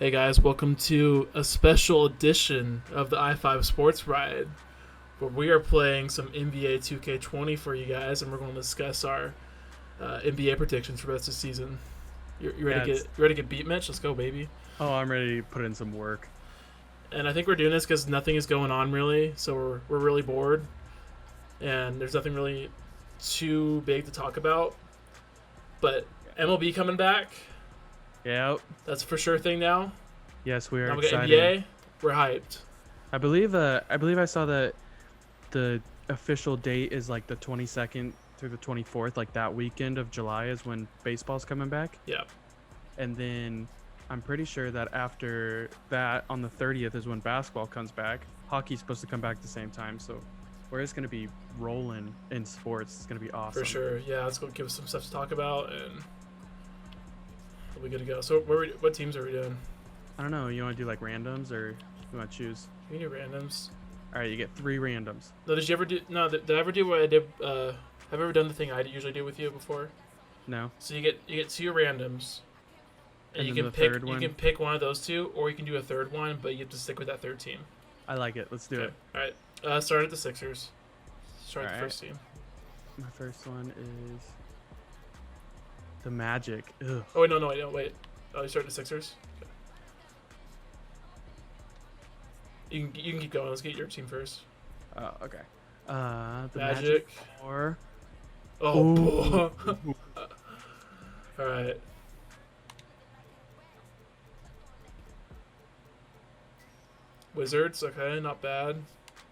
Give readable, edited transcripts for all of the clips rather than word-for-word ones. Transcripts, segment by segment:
Hey guys, welcome to a special edition of the i5 Sports Ride, where we are playing some NBA 2K20 for you guys, and we're going to discuss our NBA predictions for the rest of the season. You ready Yeah, to get it's. you ready to get beat, Mitch? Let's go, baby. Oh, I'm ready to put in some work. And I think we're doing this because nothing is going on really, so we're really bored, and there's nothing really too big to talk about. But MLB coming back, Yeah. that's for sure thing now. Yes, we are Now we got excited. NBA, we're hyped. I believe I saw that the official date is like the 22nd through the 24th, like that weekend of July is when baseball's coming back. Yeah, And then I'm pretty sure that after that, on the 30th is when basketball comes back. Hockey's supposed to come back at the same time, so we're just gonna be rolling in sports. It's gonna be awesome. for sure. Yeah, let's go give us some stuff to talk about, and we'll be good to go. So, what teams are we doing? I don't know. You want to do like randoms or you want to choose? We can do randoms. All right, you get 3 randoms. No, did you ever do? No, did I ever do what I did? Have I ever done the thing I usually do with you before? No. So you get 2 randoms, and And you then can the pick third you one? can pick one of those 2, or you can do a third one, but you have to stick with that third team. I like it. Let's do it. All right. Start at the Sixers. Start at the Alright. first team. My first one is the Magic. Ugh. Oh wait, no, wait. Oh, you start at the Sixers. Okay. You can keep going. Let's get your team first. Oh, okay. The Magic. or Oh. Ooh. All right. Wizards, okay, not bad.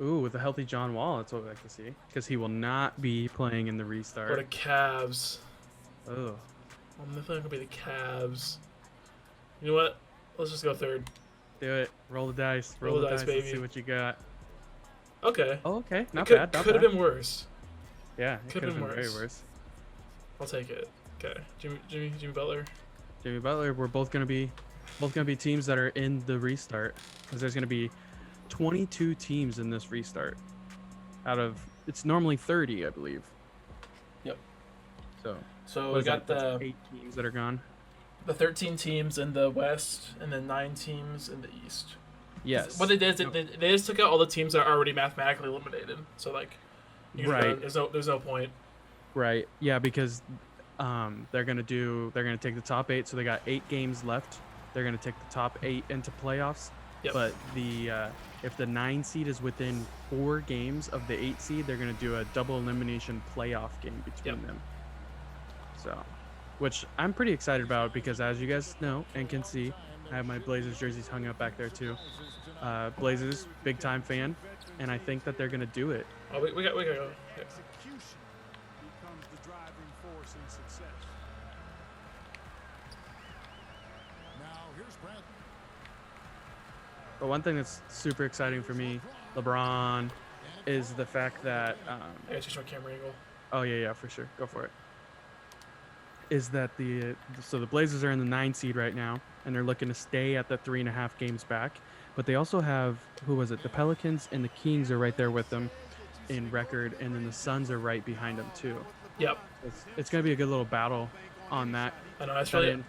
Ooh, with a healthy John Wall, that's what we like to see. Because he will not be playing in the Or restart. the Cavs. Oh, I'm definitely gonna be the Cavs. You know what? Let's just go third. do it. Roll the dice. Roll the dice, Let's baby. see what you got. Okay. Oh, okay. Not Could bad. Not have bad. been worse. Yeah, it could've could have been been very worse. worse. I'll take it. Okay. Jimmy Butler. Jimmy Butler. We're both gonna be teams that are in the restart because there's gonna be 22 teams in this restart. Out of it's normally 30, I believe. Yep. So So what we is got that? That's 8 teams that are gone. the 13 teams in the West and then 9 teams in the East. Yes. What they did is they just took out all the teams that are already mathematically eliminated. So like, Right. There's no point. Right. Yeah, because they're gonna take the top 8. So they got 8 games left. They're gonna take the top 8 into playoffs. Yep. But the if the 9 seed is within 4 games of the 8 seed, they're gonna do a double elimination playoff game between them. So, which I'm pretty excited about because as you guys know and can see, I have my Blazers jerseys hung up back there too. Blazers, big time fan, and I think that they're gonna do it. Oh, we got go. Okay. Execution becomes the driving force in success. Now here's Brent. But one thing that's super exciting for me, LeBron, is the fact that I gotta change my camera angle. oh yeah, for sure, go for it. Is that the Blazers are in the 9 seed right now, and they're looking to stay at the 3.5 games back. But they also have the Pelicans and the Kings are right there with them in record, and then the Suns are right behind them too. Yep. It's gonna be a good little battle on that. I know. that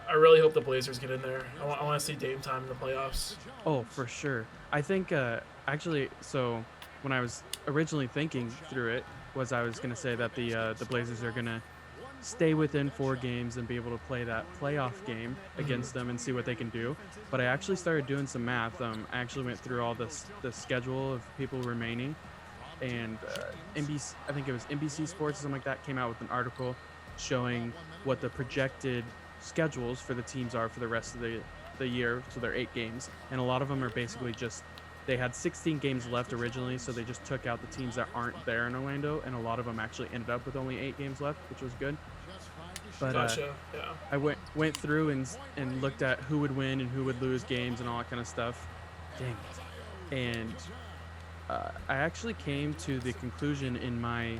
I really hope the Blazers get in there. I want to see Dame time in the playoffs. Oh, for sure. I think actually, so when I was originally thinking through it, was I was gonna say that the Blazers are gonna stay within 4 games and be able to play that playoff game against them and see what they can do. But I actually started doing some math. I actually went through all the schedule of people remaining, and NBC, I think it was NBC Sports or something like that, came out with an article showing what the projected schedules for the teams are for the rest of the year. So they're 8 games, and a lot of them are basically just they had 16 games left originally, so they just took out the teams that aren't there in Orlando, and a lot of them actually ended up with only 8 games left, which was good. But Gotcha. Yeah. I went through and looked at who would win and who would lose games and all that kind of stuff. Dang it. And I actually came to the conclusion in my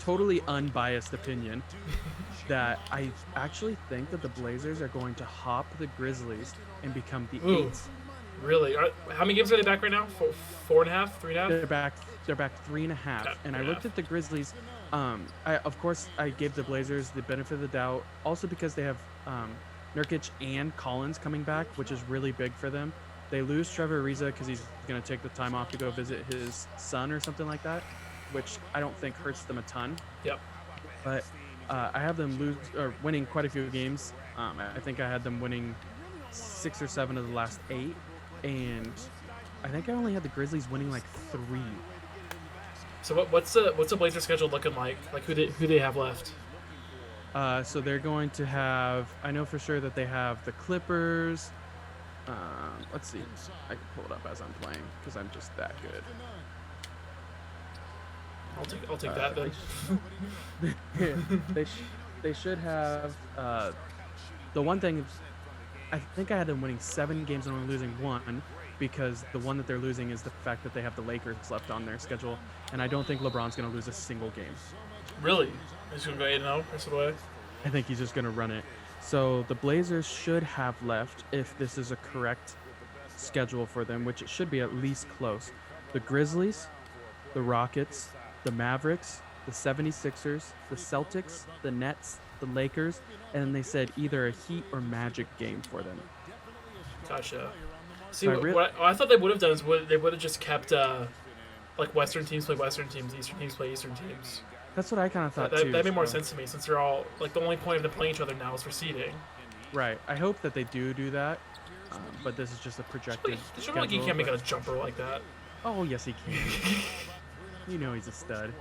totally unbiased opinion that I actually think that the Blazers are going to hop the Grizzlies and become the Ooh. 8th. Really? How many games are they back right now? 4.5, 3.5. They're back 3.5. Okay, And I looked at the Grizzlies. Of course I gave the Blazers the benefit of the doubt, also because they have Nurkic and Collins coming back, which is really big for them. They lose Trevor Ariza because he's going to take the time off to go visit his son or something like that, which I don't think hurts them a ton. Yep. But I have them winning quite a few games. I think I had them winning 6 or 7 of the last 8, and I think I only had the Grizzlies winning like 3. So what's the Blazers schedule looking like? Like who they have left? So they're going to have. I know for sure that they have the Clippers. Let's see. I can pull it up as I'm playing because I'm just that good. I'll take that then. They should have. The one thing, I think I had them winning 7 games and only losing 1, because the one that they're losing is the fact that they have the Lakers left on their schedule, and I don't think LeBron's going to lose a single game. Really? He's gonna go 8-0 rest of the way. I think he's just going to run it. So the Blazers should have left, if this is a correct schedule for them, which it should be at least close, the Grizzlies, the Rockets, the Mavericks, the 76ers, the Celtics, the Nets, the Lakers, and then they said either a Heat or Magic game for them. Gotcha. See, So what I thought they would have done is they would have just kept like Western teams play Western teams, Eastern teams play Eastern teams. That's what I kind of thought That too. made more so- sense to me, since they're all like the only point of them playing each other now is for seeding. Right. I hope that they do that, but this is just a projected It's not like he schedule, can't make but- a jumper like that. Oh, yes, he can. You know he's a stud.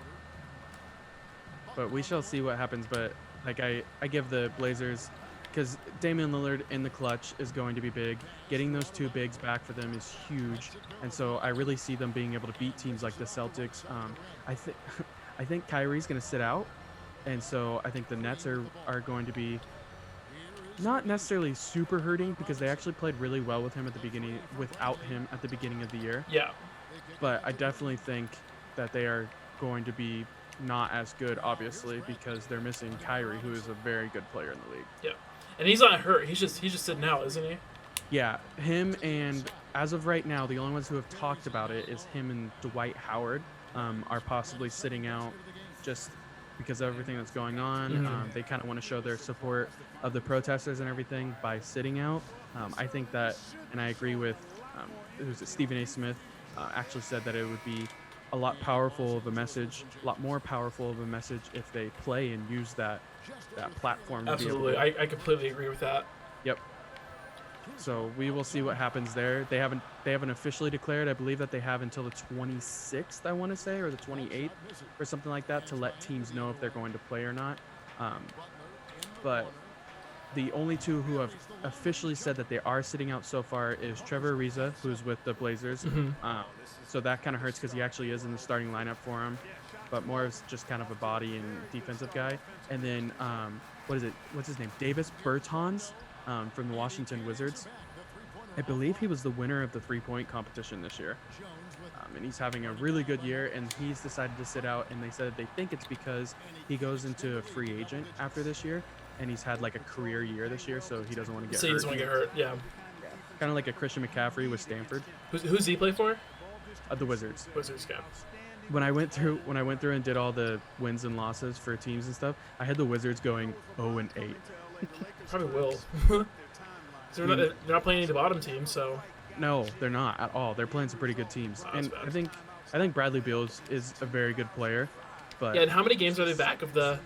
But we shall see what happens. But like I give the Blazers, because Damian Lillard in the clutch is going to be big. Getting those 2 bigs back for them is huge, and so I really see them being able to beat teams like the Celtics. I think Kyrie's going to sit out, and so I think the Nets are going to be not necessarily super hurting, because they actually played really well with him at the beginning, without him at the beginning of the year. Yeah. But I definitely think that they are going to be not as good, obviously, because they're missing Kyrie, who is a very good player in the league. Yeah. And he's not hurt. He's just sitting out, isn't he? Yeah, him, and as of right now, the only ones who have talked about it is him and Dwight Howard are possibly sitting out just because of everything that's going on. Mhm. They kind of want to show their support of the protesters and everything by sitting out. I think that, and I agree with who's it, Stephen A. Smith, actually said that it would be a lot more powerful of a message if they play and use that platform to Absolutely. be able to, I completely agree with that. Yep. So we will see what happens there. They haven't officially declared. I believe that they have until the 26th, I want to say, or the 28th, or something like that, to let teams know if they're going to play or not. But the only 2 who have officially said that they are sitting out so far is Trevor Ariza, who's with the Blazers. Mhm. So that kind of hurts because he actually is in the starting lineup for him, but more is just kind of a body and defensive guy. And then what's his name? Davis Bertans from the Washington Wizards. I believe he was the winner of the 3-point competition this year. And he's having a really good year, and he's decided to sit out, and they said they think it's because he goes into a free agent after this year, and he's had like a career year this year, so he doesn't want to get So he hurt. doesn't want to get hurt. Yeah. Kind of like a Christian McCaffrey with Stanford, Who's he play for? the Wizards. Wizards guy. When I went through and did all the wins and losses for teams and stuff, I had the Wizards going 0-8. Probably will. So they're not playing any of the bottom teams, so No, they're not at all. They're playing some pretty good teams, Oh, that's and bad. I think Bradley Beal is a very good player, but yeah. And how many games are they back of the?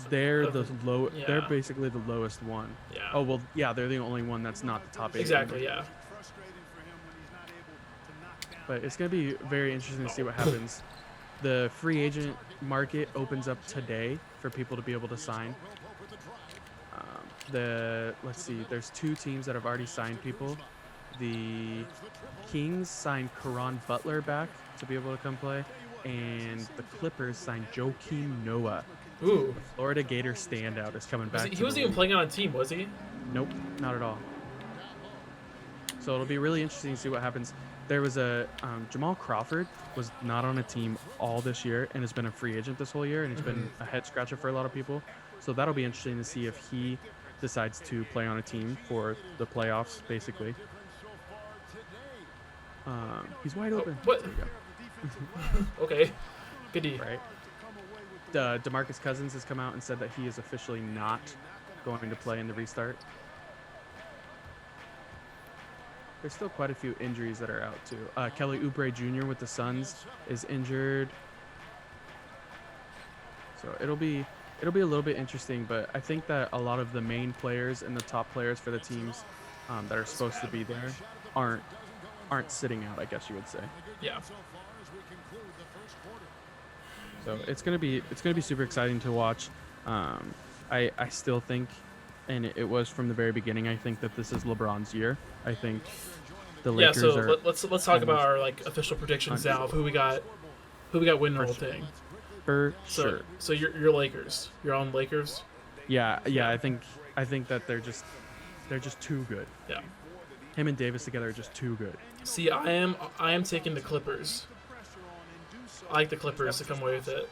they're the low. Yeah. They're basically the lowest one. Yeah. Oh well, yeah, they're the only one that's not the top 8. Exactly. Yeah. But it's gonna be very interesting to see what happens. The free agent market opens up today for people to be able to sign. Let's see, there's 2 teams that have already signed people. The Kings signed Caron Butler back to be able to come play, and the Clippers signed Joakim Noah. Ooh. Florida Gator standout is coming back. He wasn't even playing on a team, was he? Nope, not at all. So it'll be really interesting to see what happens. There was Jamal Crawford was not on a team all this year and has been a free agent this whole year, and it's been a head scratcher for a lot of people. So that'll be interesting to see if he decides to play on a team for the playoffs, basically. He's wide open. what? There you Okay. Good D. go. Right. DeMarcus Cousins has come out and said that he is officially not going to play in the restart. There's still quite a few injuries that are out too. Kelly Oubre Jr. with the Suns is injured, so it'll be a little bit interesting. But I think that a lot of the main players and the top players for the teams that are supposed to be there aren't sitting out, I guess you would say. Yeah. So it's gonna be super exciting to watch. I still think, and it was from the very beginning, I think that this is LeBron's year. I think the Yeah. Lakers So are let's talk about our like official predictions now of who we got winning the whole thing. for sure. So you're Lakers. You're on Lakers. Yeah. I think that they're just too good. Yeah. Him and Davis together are just too good. See, I am taking the Clippers. I like the Clippers to come away with it.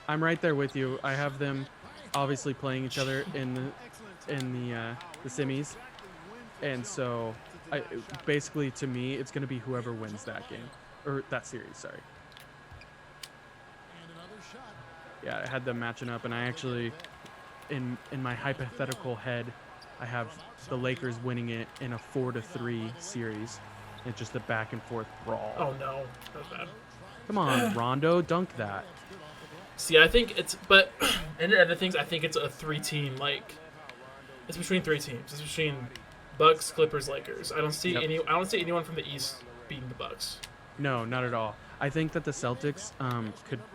I'm right there with you. I have them obviously playing each other in the semis, and so basically to me it's going to be whoever wins that game or that series. Sorry. Yeah, I had them matching up, and I actually, in my hypothetical head, I have the Lakers winning it in a 4-3 series. It's just a back and forth brawl. Oh no, that was bad. Come on, Rondo, dunk that. See, I think and the other things, I think it's a 3-team, like, it's between 3 teams. It's between Bucks, Clippers, Lakers. I don't see Yep. I don't see anyone from the East beating the Bucks. No, not at all. I think that the Celtics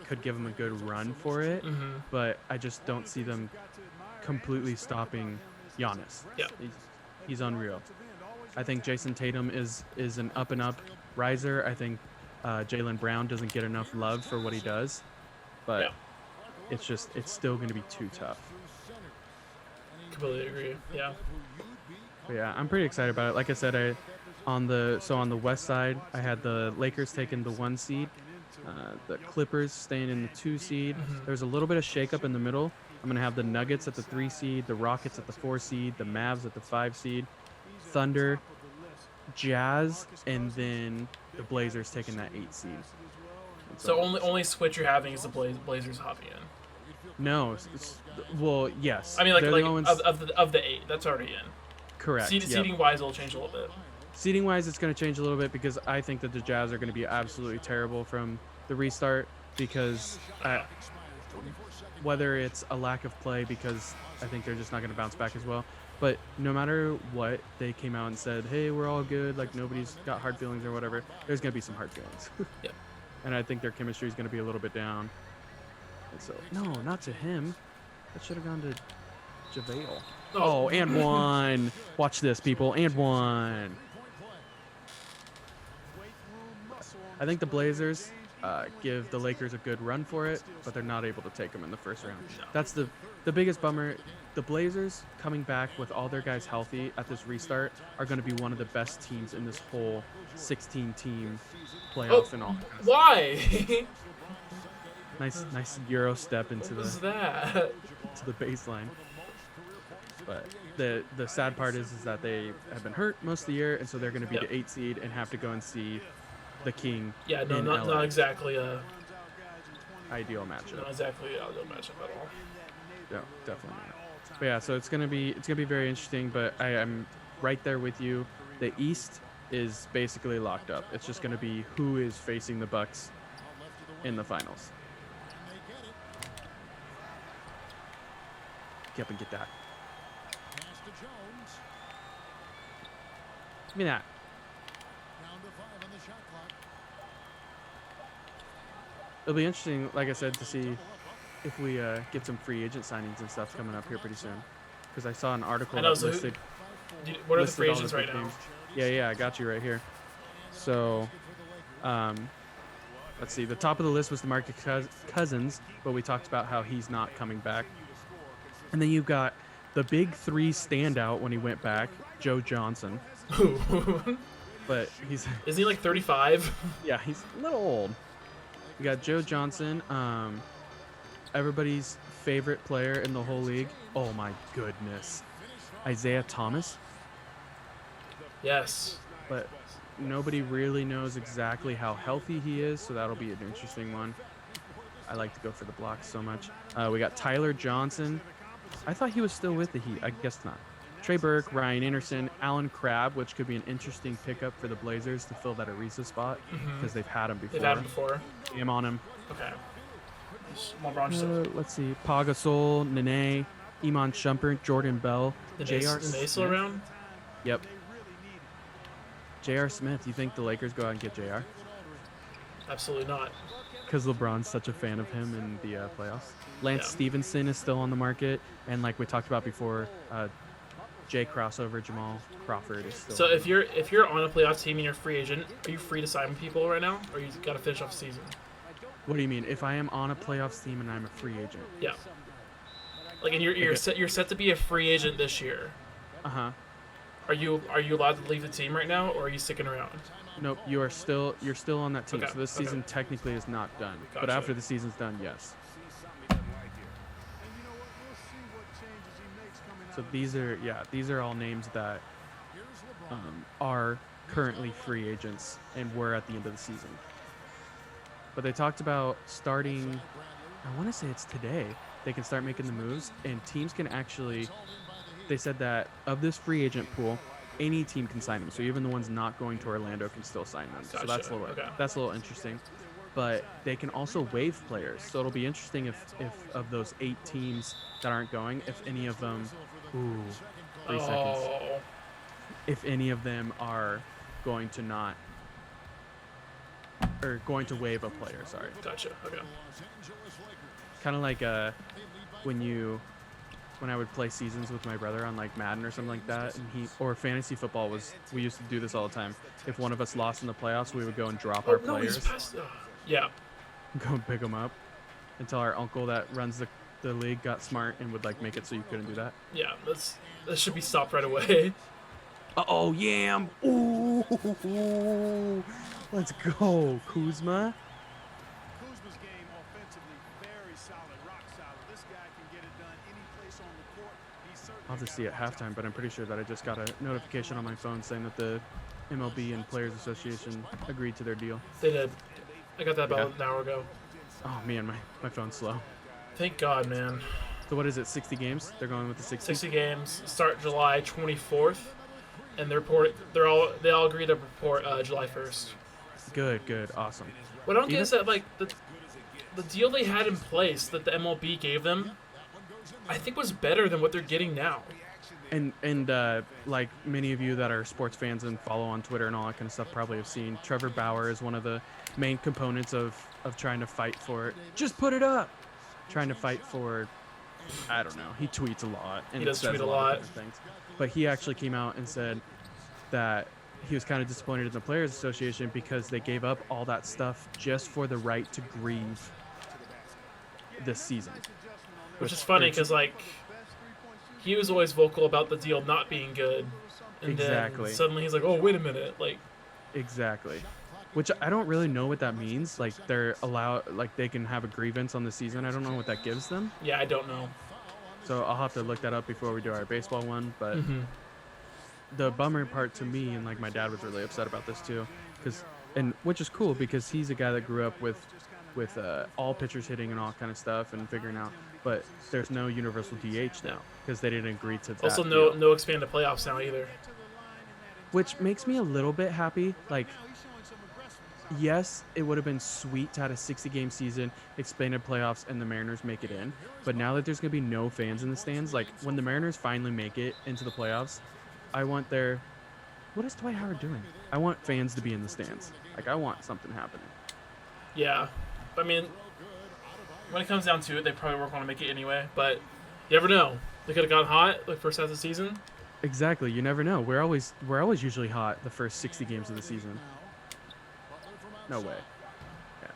could give them a good run for it, Mm-hmm. but I just don't see them completely stopping Giannis. Yeah. He's unreal. I think Jason Tatum is an up and up riser. I think Jaylen Brown doesn't get enough love for what he does, but Yeah. it's still going to be too tough. Completely agree. Yeah. But yeah, I'm pretty excited about it. Like I said, on the west side, I had the Lakers taking the 1 seed, the Clippers staying in the 2 seed. Mhm. There's a little bit of shakeup in the middle. I'm gonna have the Nuggets at the 3 seed, the Rockets at the 4 seed, the Mavs at the 5 seed, Thunder, Jazz, and then the Blazers taking that 8 seed. And So only switch you're having is the Blazers hopping in. no, well, yes. I mean, like they're the only ones- of the 8, that's already in. correct. Yep. Seating wise, it'll change a little bit. Seating wise, it's going to change a little bit because I think that the Jazz are going to be absolutely terrible from the restart because whether it's a lack of play because I think they're just not going to bounce back as well. But no matter what, they came out and said, hey, we're all good. Like nobody's got hard feelings or whatever. There's going to be some hard feelings. Yep. And I think their chemistry is going to be a little bit down. And so, no, not to him. That should have gone to JaVale. Oh, and 1. Watch this, people. And 1. I think the Blazers give the Lakers a good run for it, but they're not able to take them in the first round. No. That's the biggest bummer. The Blazers coming back with all their guys healthy at this restart are going to be one of the best teams in this whole 16-team playoff and all. Why? Nice Euro step into What was the that? to the baseline. But the sad part is that they have been hurt most of the year, and so they're going to be Yep. the 8 seed and have to go and see the King. Yeah, no, in not LA. exactly Ideal matchup. not exactly a ideal matchup at all. No, definitely not. But yeah, so it's gonna be very interesting. But I am right there with you. The East is basically locked up. It's just gonna be who is facing the Bucks in the finals. Get up and get that. Give me that. It'll be interesting, like I said, to see if we get some free agent signings and stuff coming up here pretty soon. Because I saw an article I know, that so listed. What are the listed free all agents the right big now? names. Yeah, I got you right here. So, let's see. The top of the list was DeMarcus Cousins, but we talked about how he's not coming back. And then you've got the big 3 standout when he went back, Joe Johnson. But he's Isn't he like 35? yeah, he's a little old. You got Joe Johnson, everybody's favorite player in the whole league. Oh my goodness, Isaiah Thomas. Yes. But nobody really knows exactly how healthy he is, so that'll be an interesting one. I like to go for the blocks so much. We got Tyler Johnson, I thought he was still with the Heat. I guess not. Trey Burke, Ryan Anderson, Alan Crabb, which could be an interesting pickup for the Blazers to fill that Ariza spot because they've had him before. They've had him before. I'm on him. Okay. LeBron just Let's see. Pau Gasol, Nene, Iman Shumpert, Jordan Bell, J.R. still Smith. around? Yep. J.R. Smith. You think the Lakers go out and get J.R.? Absolutely not. Because LeBron's such a fan of him in the playoffs. Lance Yeah. Stevenson is still on the market, and like we talked about before, Jay Crossover, Jamal Crawford is still. So if you're on a playoff team and you're a free agent, are you free to sign people right now, or you got to finish off the season? What do you mean? If I am on a playoffs team and I'm a free agent? Yeah. Like, and you're set to be a free agent this year. Uh huh. Are you allowed to leave the team right now, or are you sticking around? Nope. You're still on that team. Okay, So this okay. season technically is not done. But Gotcha. after the season's done, yes. So these are all names that are currently free agents and were at the end of the season. But they talked about starting, I want to say it's today, they can start making the moves, and teams can actually, they said that of this free agent pool, any team can sign them. So even the ones not going to Orlando can still sign them. So that's Gotcha, okay. that's a little interesting. But they can also waive players. So it'll be interesting if of those 8 teams that aren't going, if any of them, 3 seconds, Oh, if any of them are going to not, or going to waive a player, sorry. gotcha. Okay. Kind of like when I would play seasons with my brother on like Madden or something like that, and or fantasy football we used to do this all the time. If one of us lost in the playoffs, we would go and drop our No, he's players, past. Yeah. go and pick them up, until our uncle that runs the league got smart and would like make it so you couldn't do that. Yeah. That should be stopped right away. Oh, Yam! Ooh, let's go, Kuzma. Kuzma's game offensively very solid, rock solid. This guy can get it done any place on the court. He's certainly I'll just see at halftime, but I'm pretty sure that I just got a notification on my phone saying that the MLB and Players Association agreed to their deal. They did. I got that about Okay. an hour ago. Oh man, my phone's slow. Thank God, man. So what is it? 60 games? They're going with the 60. 60 games start July 24th, and they all agree to report July 1st. Good, awesome. What I don't get Even- is that like the deal they had in place that the MLB gave them, I think was better than what they're getting now. And like many of you that are sports fans and follow on Twitter and all that kind of stuff probably have seen, Trevor Bauer is one of the main components of trying to fight for it. Just put it up. Trying to fight for, I don't know. He tweets a lot and He does says tweet a a lot lot. of different things. But he actually came out and said that he was kind of disappointed in the Players Association because they gave up all that stuff just for the right to grieve this season. Which is funny because like he was always vocal about the deal not being good, and Exactly. then suddenly he's like, "Oh, wait a minute!" Like, Exactly. Which I don't really know what that means. Like they're allowed, like they can have a grievance on the season. I don't know what that gives them. yeah, I don't know. So I'll have to look that up before we do our baseball one. But Mhm. the bummer part to me, and like my dad was really upset about this too, which is cool because he's a guy that grew up with all pitchers hitting and all kind of stuff and figuring out. But there's no universal DH now because they didn't agree to that. Also, deal. no expanded playoffs now either. Which makes me a little bit happy. Like, yes, it would have been sweet to have a 60-game season, expanded playoffs, and the Mariners make it in. But now that there's going to be no fans in the stands, like, when the Mariners finally make it into the playoffs, I want what is Dwight Howard doing? I want fans to be in the stands. Like, I want something happening. Yeah, I mean, when it comes down to it, they probably weren't going to make it anyway. But you never know. They could have gone hot like first half of the season. Exactly. You never know. We're always usually hot the first 60 games of the season. No way. Yeah.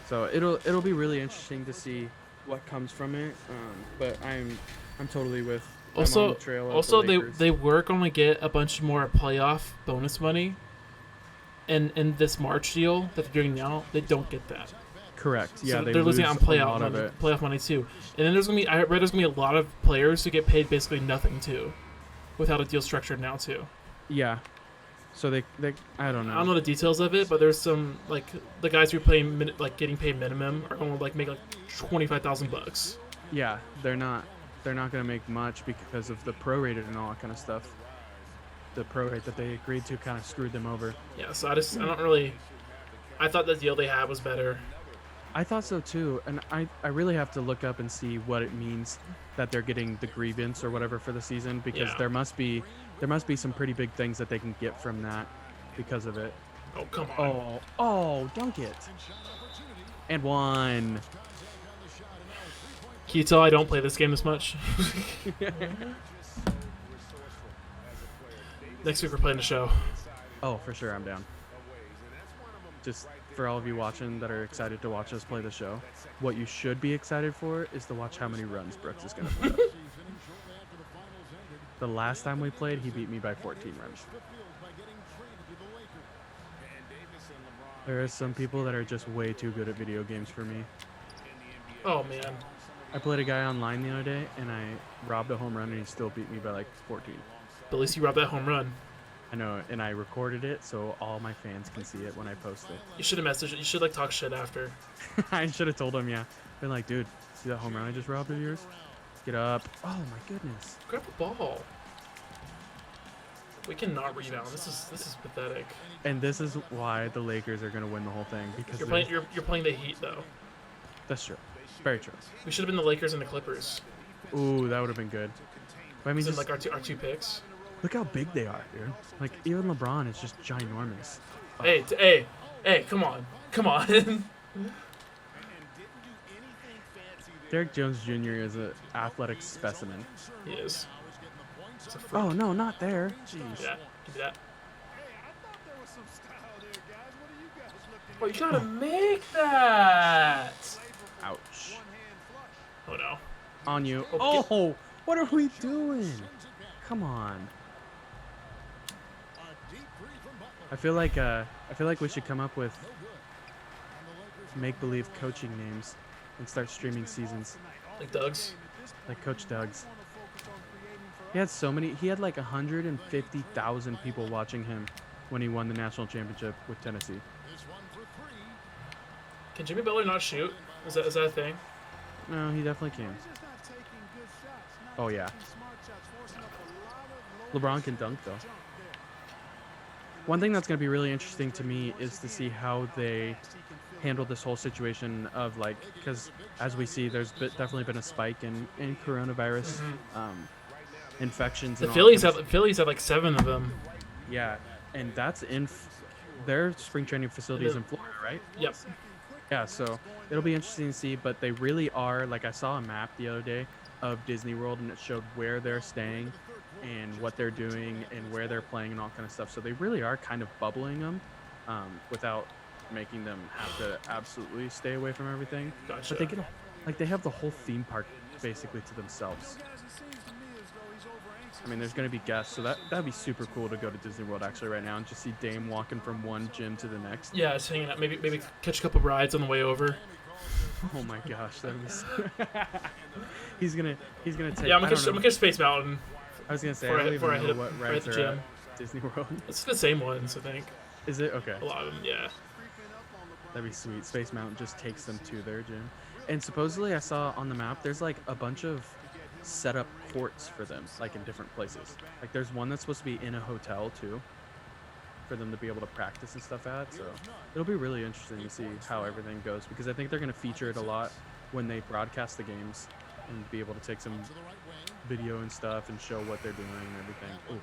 So it'll be really interesting to see what comes from it. But I'm totally with. I'm on Also, the trail of also the Lakers. they were going to get a bunch more playoff bonus money, and in this March deal that they're doing now, they don't get that. Correct. Yeah, So they they're losing lose out on a lot of it. playoff money too. And then I read there's gonna be a lot of players who get paid basically nothing too, without a deal structured now too. Yeah. So they I don't know. I don't know the details of it, but there's some like the guys who are playing like getting paid minimum are going to like make like $25,000. Yeah, they're not going to make much because of the prorated and all that kind of stuff. The prorate that they agreed to kind of screwed them over. Yeah, so I don't really. I thought the deal they had was better. I thought so too, and I really have to look up and see what it means that they're getting the grievance or whatever for the season, because Yeah. there must be some pretty big things that they can get from that because of it. Oh, come on. Oh, dunk it. And one. Can you tell I don't play this game this much? Next week we're playing the show. Oh, for sure, I'm down. Just for all of you watching that are excited to watch us play the show, what you should be excited for is to watch how many runs Brooks is going to put up. The last time we played, he beat me by 14 runs. There are some people that are just way too good at video games for me. Oh, man. I played a guy online the other day, and I robbed a home run, and he still beat me by like 14. But at least you robbed that home run. I know, and I recorded it so all my fans can see it when I post it. You should have messaged. You should like talk shit after. I should have told him, yeah. Been like, dude, see that home run I just robbed of yours? Get up. Oh my goodness. Grab the ball. We cannot rebound. This is pathetic. And this is why the Lakers are gonna win the whole thing, because You're playing. You're playing the Heat though. that's true. Very true. We should have been the Lakers and the Clippers. Ooh, that would have been good. But I mean, This is just like our two picks. look how big they are, dude. Like even LeBron is just ginormous. Oh, Hey, come on. Derek Jones Jr. is an athletic specimen. He is. It's a freak. Oh no, not there. Jeez. Yeah, give me that. Hey, I thought there was some style there, guys. What are you guys looking Oh, you gotta make that. Ouch. Oh no. On you. Oh, Oh, what are we doing? Come on. I feel like we should come up with make-believe coaching names and start streaming seasons, Like Doug's. like Coach Doug's. He had like 150,000 people watching him when he won the national championship with Tennessee. Can Jimmy Butler not shoot? Is that a thing? No, he definitely can. Oh yeah. LeBron can dunk though. One thing that's going to be really interesting to me is to see how they handle this whole situation of like, because as we see, there's definitely been a spike in coronavirus infections. The and all Phillies kinds have Phillies have like 7 of them. Yeah, and that's in their spring training facilities in Florida, right? Yep. Yeah, so it'll be interesting to see, but they really are, like I saw a map the other day of Disney World and it showed where they're staying and what they're doing and where they're playing and all kind of stuff. So they really are kind of bubbling them without making them have to absolutely stay away from everything. Gotcha. But they get they have the whole theme park basically to themselves. I mean, there's going to be guests, so that'd be super cool to go to Disney World actually right now and just see Dame walking from one gym to the next. Yeah, just hanging out. Maybe catch a couple rides on the way over. Oh my gosh, that'd be so he's gonna take. Yeah, I'm I gonna don't know. catch Space Mountain. I was gonna say before I don't before I even hit know up- what right at rides the are gym. at Disney World. It's the same ones, I think. Is it okay? A lot of them, yeah. That'd be sweet. Space Mountain just takes them to their gym, and supposedly I saw on the map there's like a bunch of set up courts for them, like in different places. Like there's one that's supposed to be in a hotel too, for them to be able to practice and stuff at. So it'll be really interesting to see how everything goes, because I think they're gonna feature it a lot when they broadcast the games and be able to take some video and stuff and show what they're doing and everything. Ooh.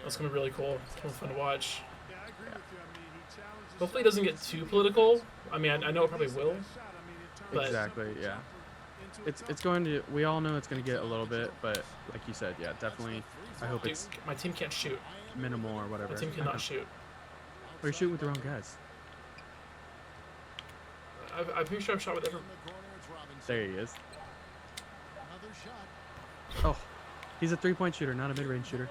That's gonna be really cool. It's gonna be fun to watch. Hopefully, it doesn't get too political. I mean, I know it probably will. But Exactly, yeah. It's going to. We all know it's going to get a little bit, but like you said, yeah, definitely. I hope dude, it's my team can't shoot. minimal or whatever. My team cannot shoot. Or you're shooting with the wrong guys. I'm pretty sure I've shot with everyone. There he is. Oh, he's a three-point shooter, not a mid-range shooter.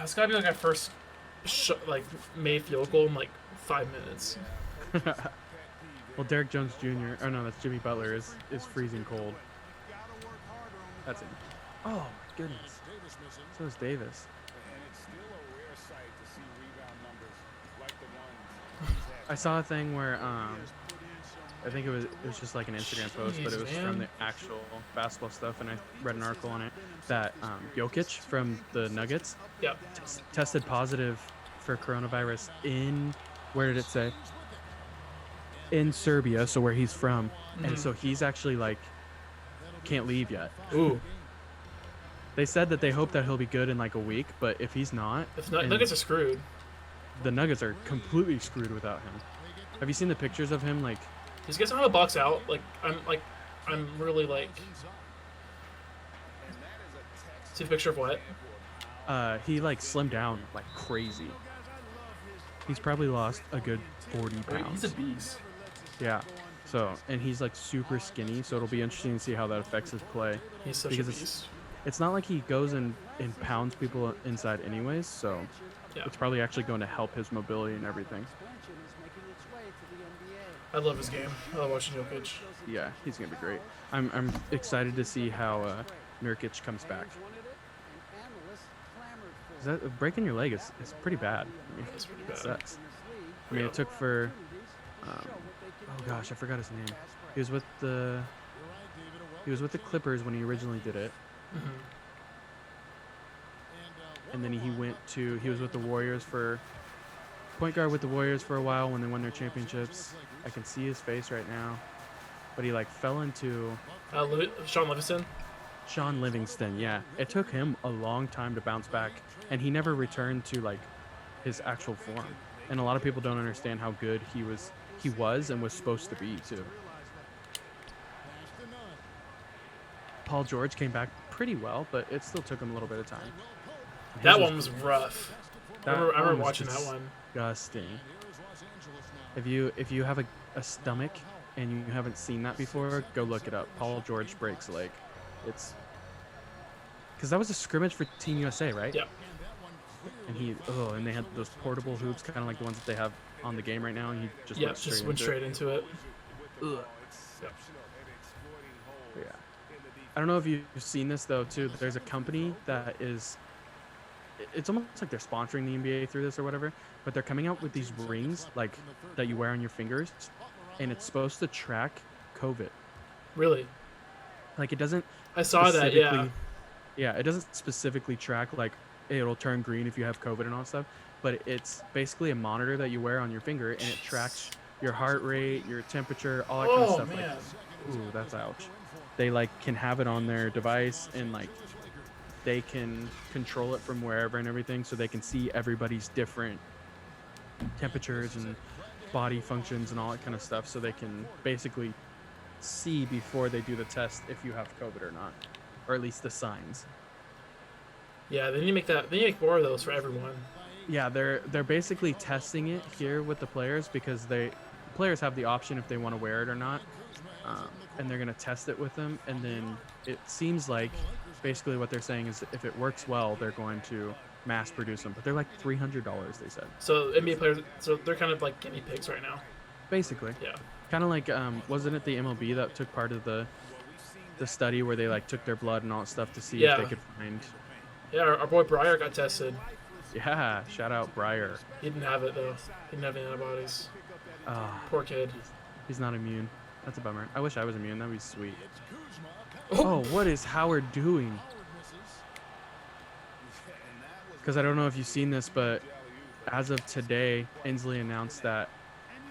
It's gotta be like our first made field goal in like 5 minutes. Well, Derek Jones Jr. Oh no, that's Jimmy Butler is freezing cold. That's him. Oh my goodness. So is Davis. And it's still a rare sight to see rebound numbers like the ones he's had. I saw a thing where I think it was just like an Instagram post, but it was Jeez, from man. the actual basketball stuff, and I read an article on it that Jokic from the Nuggets Yep. tested positive for coronavirus in, where did it say? In Serbia, so where he's from, and so he's actually like can't leave yet. Ooh. They said that they hope that he'll be good in like a week, but if he's not, If not, and Nuggets are screwed. the Nuggets are completely screwed without him. Have you seen the pictures of him? Like, These guys know how to box out. I'm really like. See the picture of what? he like slimmed down like crazy. He's probably lost a good 40 He's a pounds. beast. Yeah. So, and he's like super skinny, so it'll be interesting to see how that affects his play. He's such Because a it's- beast. It's not like he goes and pounds people inside anyways, so Yeah. it's probably actually going to help his mobility and everything. I love his game. I love watching Jokic. Yeah, he's gonna be great. I'm excited to see how Nurkic comes back. 'Cause that, breaking your leg is pretty bad. I mean, It's pretty it bad. sucks. I mean, Yeah. it took for oh gosh, I forgot his name. He was with the Clippers when he originally did it, Mhm. and then he was with the Warriors for point guard with the Warriors for a while when they won their championships. I can see his face right now, but he like fell into Sean Livingston. Sean Livingston. Yeah, it took him a long time to bounce back, and he never returned to like his actual form. And a lot of people don't understand how good he was and was supposed to be too. Paul George came back pretty well, but it still took him a little bit of time. That His one was rough. I that remember one was watching that one. disgusting. If you have a stomach and you haven't seen that before, go look it up. Paul George breaks a leg. It's because that was a scrimmage for Team USA, right? Yeah. And they had those portable hoops, kind of like the ones that they have on the game right now, and he just Yeah, went straight just went into straight into it. Ugh. Yep. Yeah. I don't know if you've seen this though too. There's a company that is. It's almost like they're sponsoring the NBA through this or whatever, but they're coming out with these rings like that you wear on your fingers, and it's supposed to track COVID. Really. Like it doesn't. I saw that, yeah. specifically- Yeah, it doesn't specifically track like it'll turn green if you have COVID and all that stuff, but it's basically a monitor that you wear on your finger, and it tracks your heart rate, your temperature, all that kind of Oh, stuff. man. Like, ooh, that's ouch. They like can have it on their device, and like they can control it from wherever and everything, so they can see everybody's different temperatures and body functions and all that kind of stuff, so they can basically see before they do the test if you have COVID or not, or at least the signs. Yeah, they need to make that. They need to make more of those for everyone. Yeah, they're basically testing it here with the players because players have the option if they want to wear it or not, and they're gonna test it with them, and then it seems like basically what they're saying is if it works well, they're going to mass produce them, but they're like $300. They said So NBA players, so they're kind of like guinea pigs right now. basically, Yeah. kind of like wasn't it the MLB that took part of the study where they like took their blood and all that stuff to see if Yeah. they could find. Yeah, our boy Breyer got tested. Yeah, shout out Breyer. He didn't have it though. He didn't have any antibodies. Poor kid. He's not immune. That's a bummer. I wish I was immune. That'd be sweet. Oh, Oh, what is Howard doing? Because I don't know if you've seen this, but as of today, Inslee announced that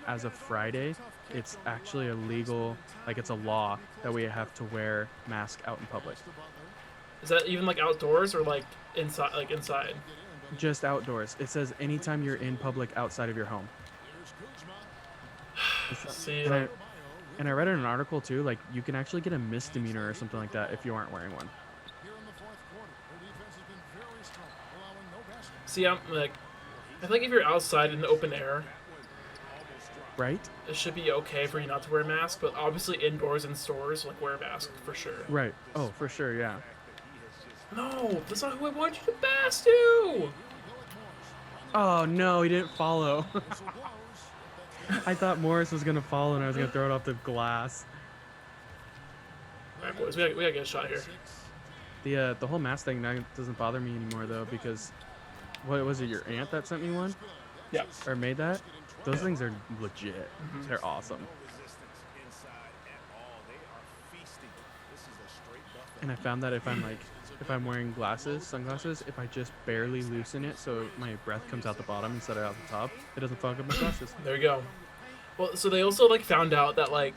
as of Friday, it's actually illegal, like it's a law that we have to wear masks out in public. is that even like outdoors or like inside? Like inside. Just outdoors. It says anytime you're in public outside of your home. See, And like, I read in an article too, like you can actually get a misdemeanor or something like that if you aren't wearing one. see, I'm like, I think if you're outside in the open air, Right? it should be okay for you not to wear a mask. But obviously, indoors in stores, like wear a mask for sure. Right. Oh, for sure, yeah. No, that's not who I want you to pass to. Oh no, he didn't follow. I thought Morris was gonna follow and I was gonna throw it off the glass. All right, boys, we gotta get a shot here. The whole mask thing now doesn't bother me anymore though because what was it, your aunt that sent me one Yeah. or made that? Those Yeah. things are legit. Mhm. They're awesome. And I found that if I'm wearing sunglasses, if I just barely loosen it so my breath comes out the bottom instead of out the top, it doesn't fuck up my glasses. There you go. Well, so they also like found out that like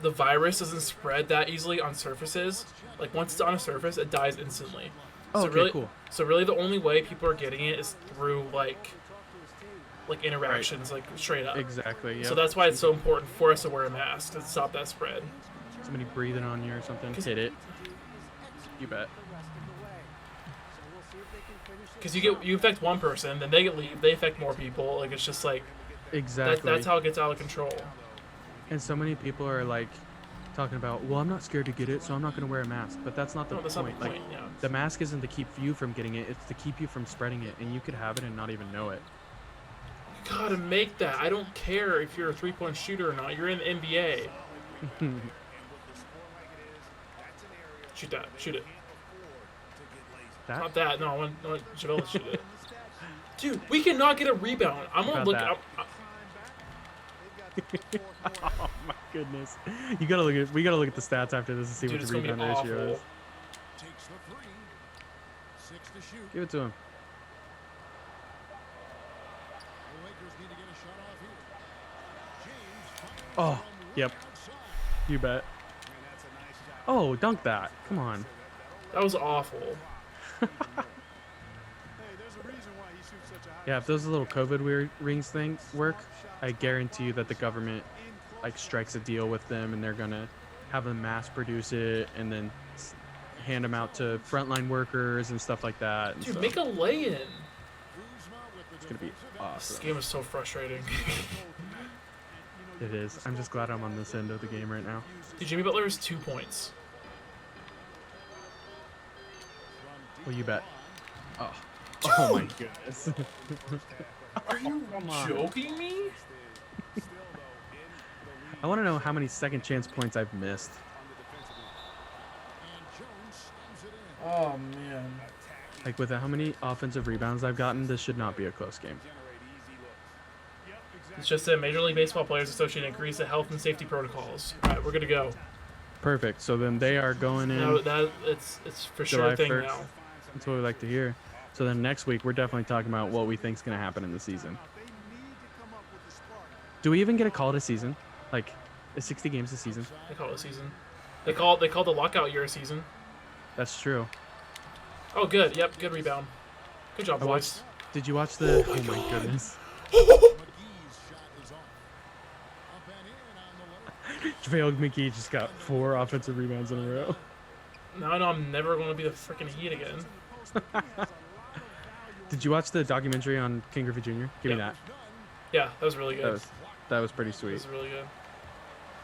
the virus doesn't spread that easily on surfaces. Like once it's on a surface, it dies instantly. Oh, So okay, really, cool. So really, the only way people are getting it is through like interactions, like straight up. Exactly. Yeah. So that's why it's so important for us to wear a mask to stop that spread. Somebody breathing on you or something. Hit it. You bet. Because you affect one person, then they leave, they affect more people. Like it's just like Exactly. that's how it gets out of control. And so many people are like talking about, well, I'm not scared to get it, so I'm not going to wear a mask. But that's not the No, that's not point. the point. Like, Yeah. the mask isn't to keep you from getting it; it's to keep you from spreading it, and you could have it and not even know it. You gotta make that. I don't care if you're a 3-point shooter or not. You're in the NBA. Shoot that. Shoot it. That Not that. No, I want JaVale to shoot it. Dude, we cannot get a rebound. I'm gonna About look. that. Oh my goodness! We gotta look at the stats after this to see Dude, what it's the gonna be rebound ratio awful. is. Give it to him. Oh, yep. You bet. Oh, dunk that. Come on. That was awful. Yeah, if those little COVID rings thing work, I guarantee you that the government like strikes a deal with them and they're gonna have them mass produce it and then hand them out to frontline workers and stuff like that. And Dude, so make a lay-in. it's gonna be This awesome. game is so frustrating. It is. I'm just glad I'm on this end of the game right now. Dude, Jimmy Butler is 2 points. Well, you bet. Oh, oh my goodness. Are you Come on. joking me? I want to know how many second chance points I've missed. Oh man. Like with how many offensive rebounds I've gotten, this should not be a close game. It's just that Major League Baseball Players Association agrees to health and safety protocols. All right, we're good to go. Perfect. So then they are going in. No, it's for sure July a thing 1st. now. That's what we like to hear. So then next week we're definitely talking about what we think's gonna happen in the season. Do we even get a call it a season? Like, is 60 games a season? They call it a season. They call the lockout year a season. That's true. Oh, good. Yep, good rebound. Good job, I boys. Did you watch the? Oh my Oh my God. goodness. JaVale McGee just got 4 offensive rebounds in a row. Now I know I'm never going to be the freaking Heat again. Did you watch the documentary on King Griffey Jr.? Give me that. Yeah, that was really good. That was pretty That sweet. was really good.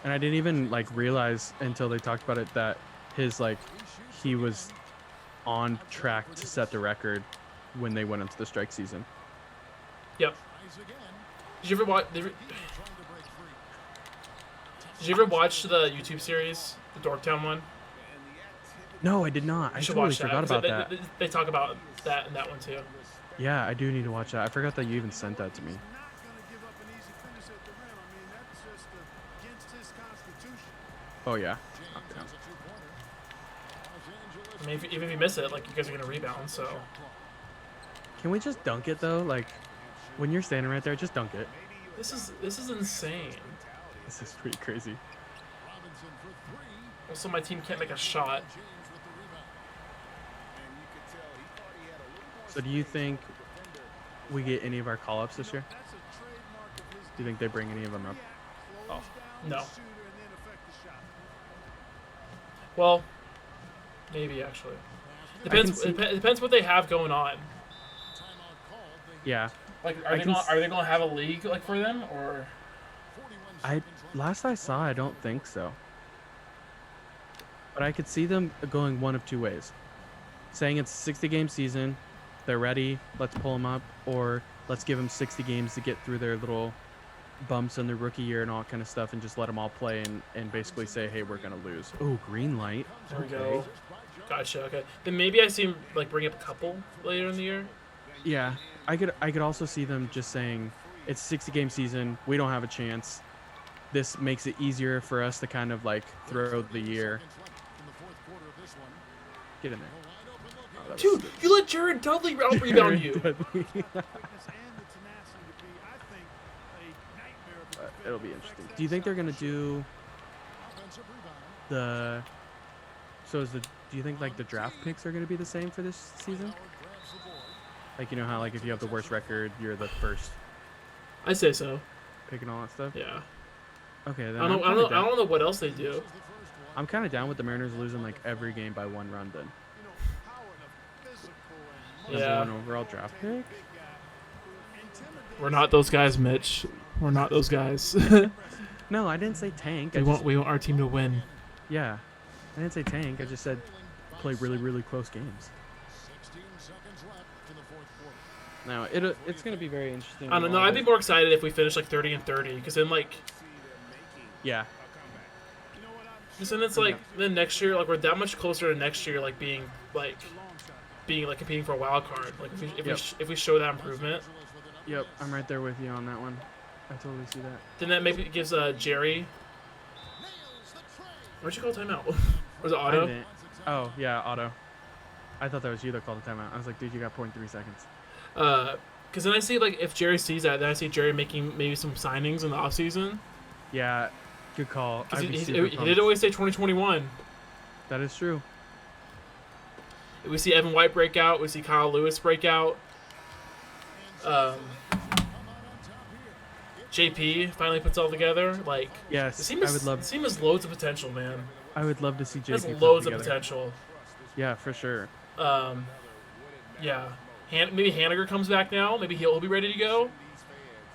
And I didn't even like realize until they talked about it that his he was on track to set the record when they went into the strike season. Yep. Did you ever watch? Did you ever watch the YouTube series, the Dorktown one? No, I did not. I You should totally watch that. forgot 'cause about they, that. They talk about that in that one too. Yeah, I do need to watch that. I forgot that you even sent that to me. Oh yeah. Okay. I mean, even if you miss it, like you guys are gonna rebound. So Can we just dunk it though? Like, when you're standing right there, just dunk it. this is insane. This is pretty crazy. Also, my team can't make a shot. So do you think we get any of our call-ups this year? Do you think they bring any of them up? Oh, No. Well, maybe actually. Depends. see- It depends what they have going on. yeah. Like, I can are they gonna have a league like for them or? Last I saw, I don't think so. But I could see them going one of two ways. Saying it's a 60-game season, they're ready, let's pull them up, or let's give them 60 games to get through their little bumps in their rookie year and all that kind of stuff and just let them all play and basically say, hey, we're going to lose. Oh, green light. There we Okay. go. Gotcha. Okay. Then maybe I see him like bring up a couple later in the year. Yeah, I could also see them just saying, it's 60-game season. We don't have a chance. This makes it easier for us to kind of like throw the year. Get in there. Oh, that was Dude, you let Jared Dudley out rebound you. Dudley. Quickness and the tenacity to be, I think, a nightmare of a defender It'll be to interesting. affect Do you think they're that gonna do the? So is the? Do you think like the draft picks are gonna be the same for this season? Like, you know how like if you have the worst record, you're the first I say so. pick and all that stuff. Yeah. Okay, then I don't know what else they do. I'm kind of down with the Mariners losing like every game by 1 run. Then Yeah. #1 overall draft pick. We're not those guys, Mitch. We're not those guys. No, I didn't say tank. I we want our team to win. yeah, I didn't say tank. I just said play really close games. Now it's gonna be very interesting. I don't know. I'd be more excited if we finish like 30 and 30, because then like, Yeah, because then it's like then next year like we're that much closer to next year like being like competing for a wild card. Like if we show that improvement, yep, I'm right there with you on that one. I totally see that. then that maybe gives Jerry. What'd you call timeout? Was it I Otto? didn't- Oh yeah, Otto. I thought that was you that called the timeout. I was like, dude, you got 0.3 seconds. Because then I see like if Jerry sees that, then I see Jerry making maybe some signings in the offseason. Yeah, good call. Because I'd be he super did pumped. always say 2021. That is true. We see Evan White break out. We see Kyle Lewis break out. JP finally puts it all together. Like Yes, the team I would love. the team has loads of potential, man. I would love to see It has JP put loads of together. potential. Yeah, for sure. Yeah. Maybe Haniger comes back now. Maybe he'll be ready to go.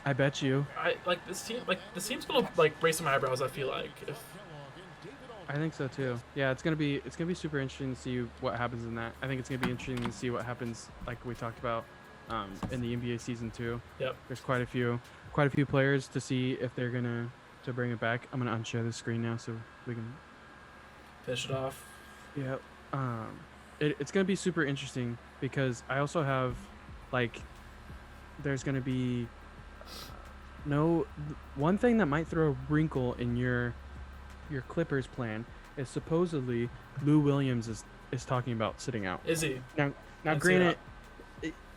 I bet you. I like this team. Like this team's gonna like raise some eyebrows. I feel like if I think so too. Yeah, it's gonna be super interesting to see what happens in that. I think it's gonna be interesting to see what happens, like we talked about, in the NBA season too. Yep. There's quite a few players to see if they're gonna to bring it back. I'm gonna unshare the screen now so we can. finish it off. Yep. It's gonna be super interesting because I also have, like, there's gonna be one thing that might throw a wrinkle in your Clippers plan is supposedly Lou Williams is talking about sitting out. Is he? Now I'd say granted,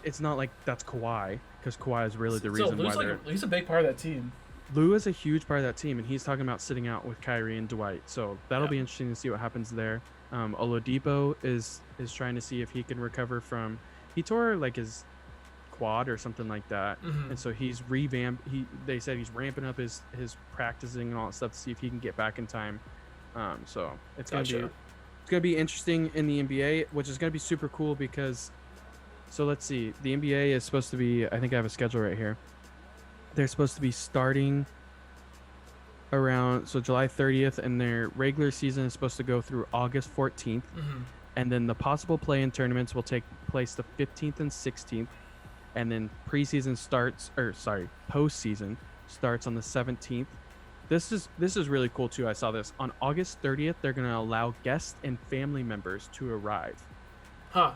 it's not like that's Kawhi, because Kawhi is really the reason why they're. He's a big part of that team. Lou is a huge part of that team, and he's talking about sitting out with Kyrie and Dwight. So that'll Yeah. be interesting to see what happens there. Oladipo is trying to see if he can recover from. He tore like his quad or something like that, Mhm. and so he's revamped. They said he's ramping up his practicing and all that stuff to see if he can get back in time. So it's Gotcha. gonna be interesting in the NBA, which is gonna be super cool because. So let's see. The NBA is supposed to be. I think I have a schedule right here. They're supposed to be starting around July 30th, and their regular season is supposed to go through August 14th, Mhm. and then the possible play-in tournaments will take place the 15th and 16th, and then postseason starts on the 17th. This is really cool too. I saw this on August 30th. They're gonna allow guests and family members to arrive. Huh.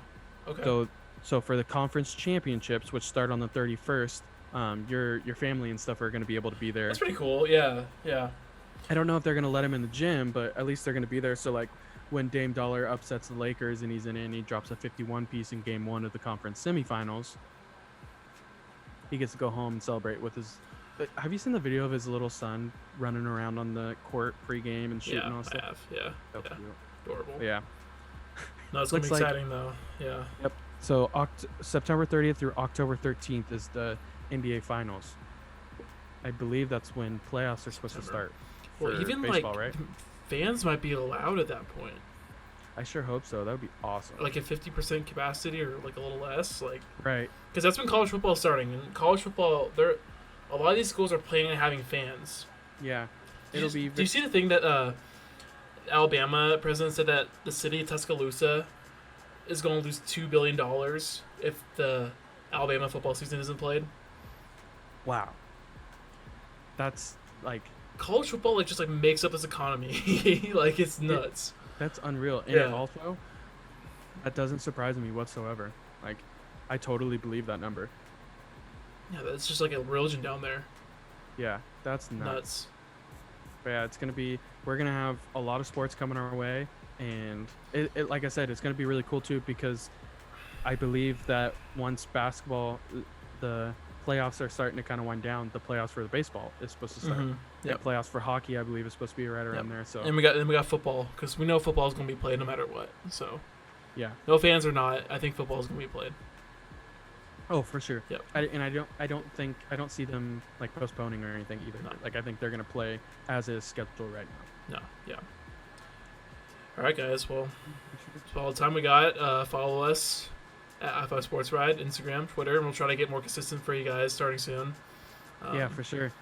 Okay. So for the conference championships, which start on the 31st, your family and stuff are going to be able to be there. That's pretty cool. Yeah. Yeah. I don't know if they're going to let him in the gym, but at least they're going to be there. So like when Dame Dollar upsets the Lakers and he's in it and he drops a 51 piece in game 1 of the conference semifinals, he gets to go home and celebrate with his. Have you seen the video of his little son running around on the court pregame and shooting Yeah. all I stuff? have. Yeah. That's Yeah. cute. Adorable. But yeah. No, it's gonna be Looks like- exciting though. Yeah. So September 30th through October 13th is the NBA Finals. I believe that's when playoffs are supposed to start for Well, even baseball, like right? fans might be allowed at that point, I sure hope so. That would be awesome. like at 50% capacity or like a little less, like Right. because that's when college football is starting. And college football, a lot of these schools are planning on having fans. Yeah. Do you see the thing that Alabama president said that the city of Tuscaloosa is going to lose $2 billion if the Alabama football season isn't played? Wow. That's like College football like just like makes up this economy. Like it's nuts. that's unreal. And Yeah. also, that doesn't surprise me whatsoever. Like, I totally believe that number. Yeah, that's just like a religion down there. Yeah, that's nuts. Nuts. But yeah, we're gonna have a lot of sports coming our way, and like I said, it's gonna be really cool too, because I believe that once basketball, the playoffs are starting to kind of wind down, the playoffs for the baseball is supposed to start. Mm-hmm. Yeah, playoffs for hockey, I believe, is supposed to be right around there. So And we got football, because we know football is going to be played no matter what. So yeah. no fans or not, I think football is going to be played. Oh, for sure. Yep. I don't see them like postponing or anything either. No. Like I think they're gonna play as is scheduled right now. No, yeah. All right, guys. Well, that's all the time we got. Follow us at I5 Sports Ride, Instagram, Twitter, and we'll try to get more consistent for you guys starting soon. Yeah, for sure.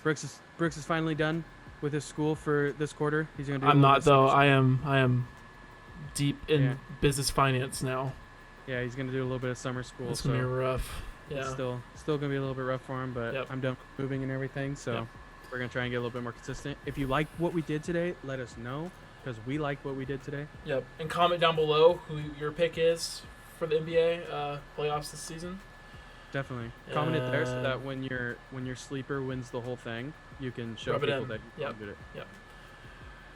Brooks is finally done with his school for this quarter. He's gonna do. I'm not though. I am deep in Yeah. business finance now. Yeah, he's gonna do a little bit of summer school. It's so gonna be rough. it's Yeah. still gonna be a little bit rough for him, but Yep. I'm done moving and everything, so Yep. we're gonna try and get a little bit more consistent. If you like what we did today, let us know, because we like what we did today. Yep. And comment down below who your pick is for the NBA playoffs this season. Definitely comment it there so that when your sleeper wins the whole thing, you can show Rub it people in. that you Yep. did it. Yep.